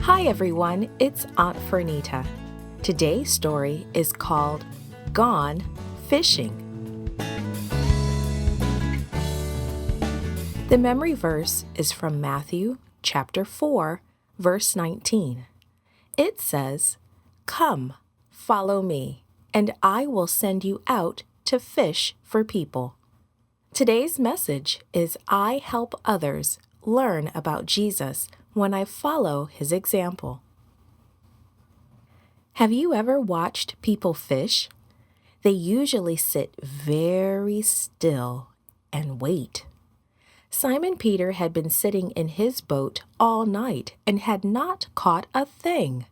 Hi everyone, it's Aunt Fernita. Today's story is called Gone Fishing. The memory verse is from Matthew chapter 4, verse 19. It says, "Come, follow me, and I will send you out to fish for people." Today's message is I help others learn about Jesus when I follow his example. Have you ever watched people fish? They usually sit very still and wait. Simon Peter had been sitting in his boat all night and had not caught a thing.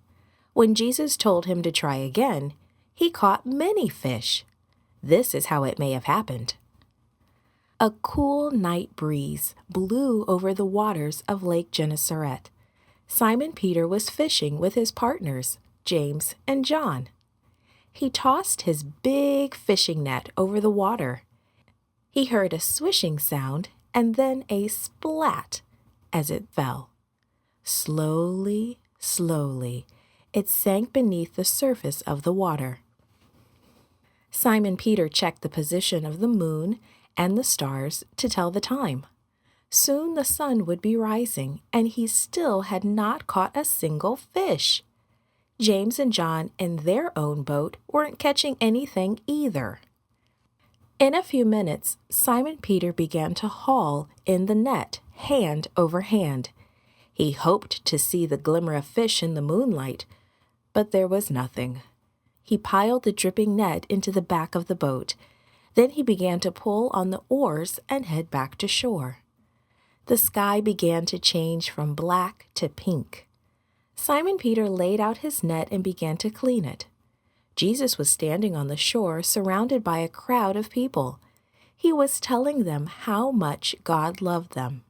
When Jesus told him to try again, he caught many fish. This is how it may have happened. A cool night breeze blew over the waters of Lake Gennesaret. Simon Peter was fishing with his partners, James and John. He tossed his big fishing net over the water. He heard a swishing sound and then a splat as it fell. Slowly, slowly, it sank beneath the surface of the water. Simon Peter checked the position of the moon and the stars to tell the time. Soon the sun would be rising, and he still had not caught a single fish. James and John in their own boat weren't catching anything either. In a few minutes, Simon Peter began to haul in the net, hand over hand. He hoped to see the glimmer of fish in the moonlight, but there was nothing. He piled the dripping net into the back of the boat. Then he began to pull on the oars and head back to shore. The sky began to change from black to pink. Simon Peter laid out his net and began to clean it. Jesus was standing on the shore, surrounded by a crowd of people. He was telling them how much God loved them.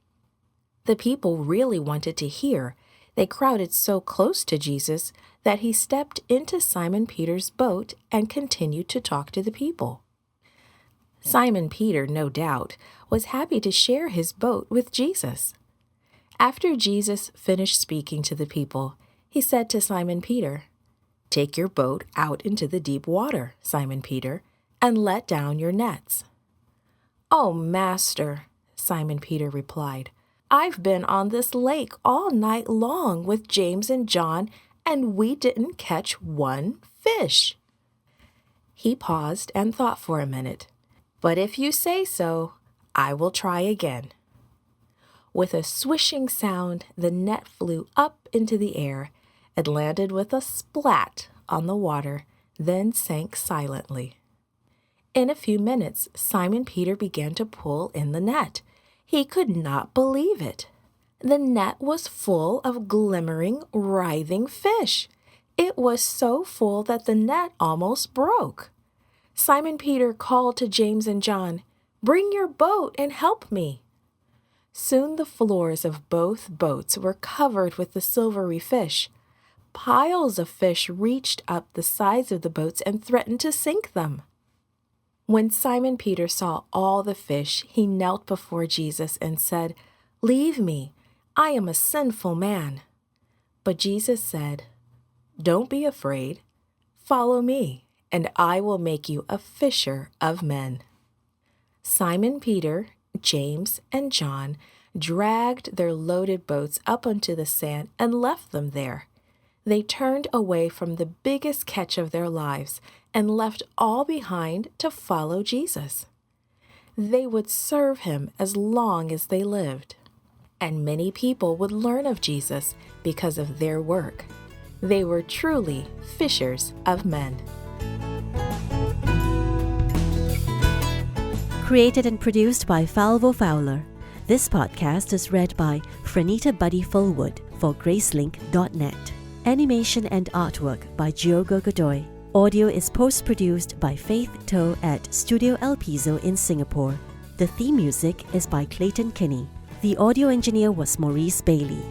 The people really wanted to hear. They crowded so close to Jesus that he stepped into Simon Peter's boat and continued to talk to the people. Simon Peter, no doubt, was happy to share his boat with Jesus. After Jesus finished speaking to the people, he said to Simon Peter, "Take your boat out into the deep water, Simon Peter, and let down your nets." "Oh, Master," Simon Peter replied, "I've been on this lake all night long with James and John, and we didn't catch one fish." He paused and thought for a minute. "But if you say so, I will try again." With a swishing sound, the net flew up into the air. It landed with a splat on the water, then sank silently. In a few minutes, Simon Peter began to pull in the net. He could not believe it. The net was full of glimmering, writhing fish. It was so full that the net almost broke. Simon Peter called to James and John, "Bring your boat and help me." Soon the floors of both boats were covered with the silvery fish. Piles of fish reached up the sides of the boats and threatened to sink them. When Simon Peter saw all the fish, he knelt before Jesus and said, "Leave me, I am a sinful man." But Jesus said, "Don't be afraid. Follow me, and I will make you a fisher of men." Simon Peter, James, and John dragged their loaded boats up onto the sand and left them there. They turned away from the biggest catch of their lives and left all behind to follow Jesus. They would serve him as long as they lived. And many people would learn of Jesus because of their work. They were truly fishers of men. Created and produced by Falvo Fowler. This podcast is read by Frenita Buddy Fullwood for Gracelink.net. Animation and artwork by Diogo Godoy. Audio is post-produced by Faith To at Studio El Piso in Singapore. The theme music is by Clayton Kinney. The audio engineer was Maurice Bailey.